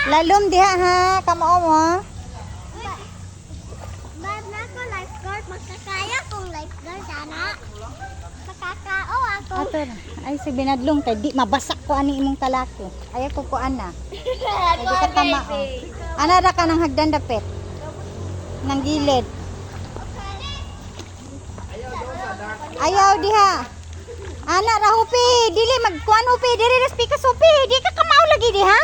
Lalom diha ha, kamao mo. Ba't na ko lifeguard? Magkakaya kong lifeguard, ana. Makakao ako. Ato na. Ay, si binadlong kay di mabasak ko ani imong talaki. Ay ko ana. Ay di ka kamao. Ana ra ka ng hagdan dapit. Nang gilid. Ayaw diha. Ana ra hupi, dili magkuan hupi, dili ra speaker hupi, di ka kamao lagi diha.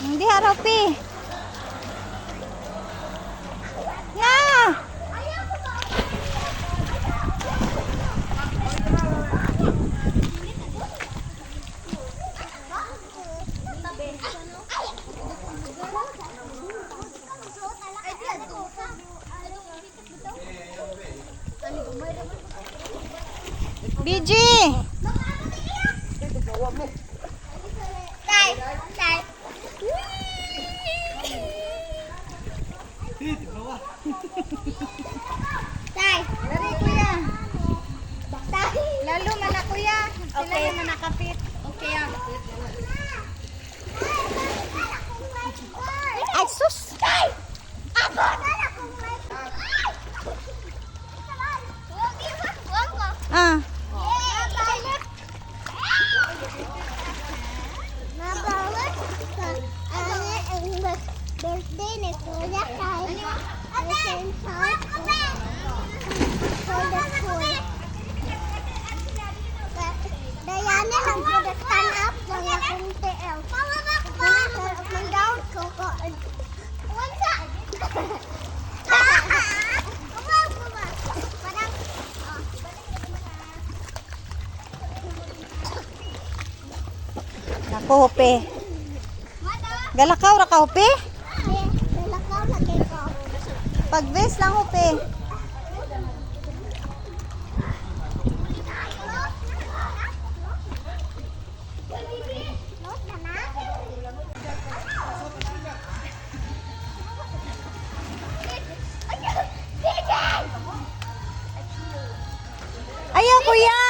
Hindi harap eh. Na! BG! Lari kuya. Lalo man na kuya. Sila naman nakapit. Okay, ah. Ay sus! Ah. Birthday ni Kuya kay same time for the school. Dayane lang ko the stand up ng akong TL. Pawawak pa! Mang down ko ko. Wansa? Naku, hupi. Galakaw ra ka, hupi? Dalakaw lagi ko. Pag-ves lang, hupi. Ayaw, kuya.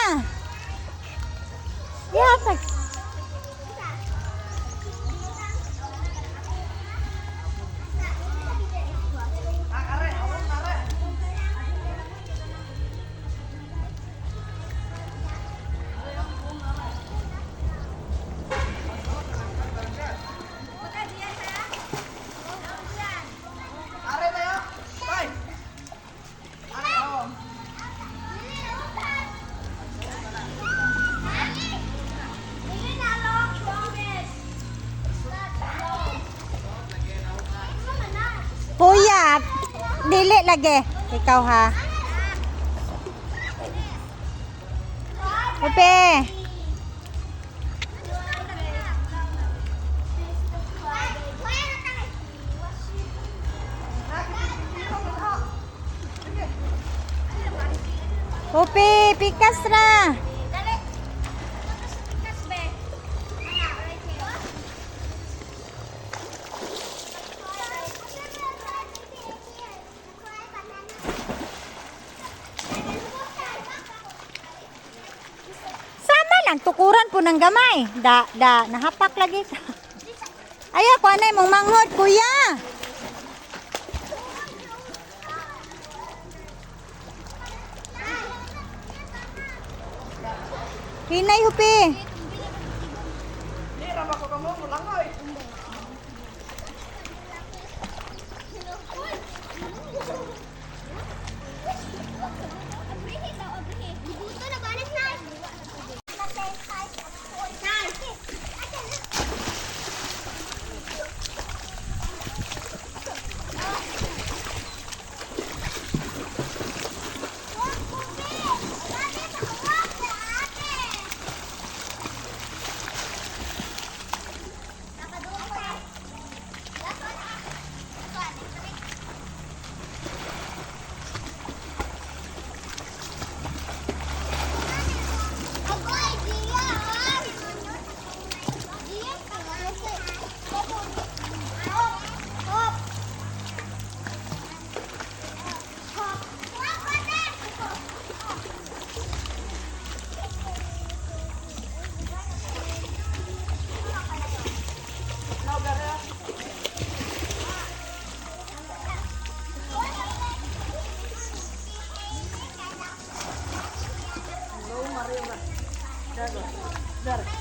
Yatag. Kuya, dili lagi. Ikaw ha. Upe. Upe, pikas ra. Lang tukuran po ng gamay. Nahapak lagi. Ayaw ko anay mong manghod, kuya. Hinay hupi. Dar.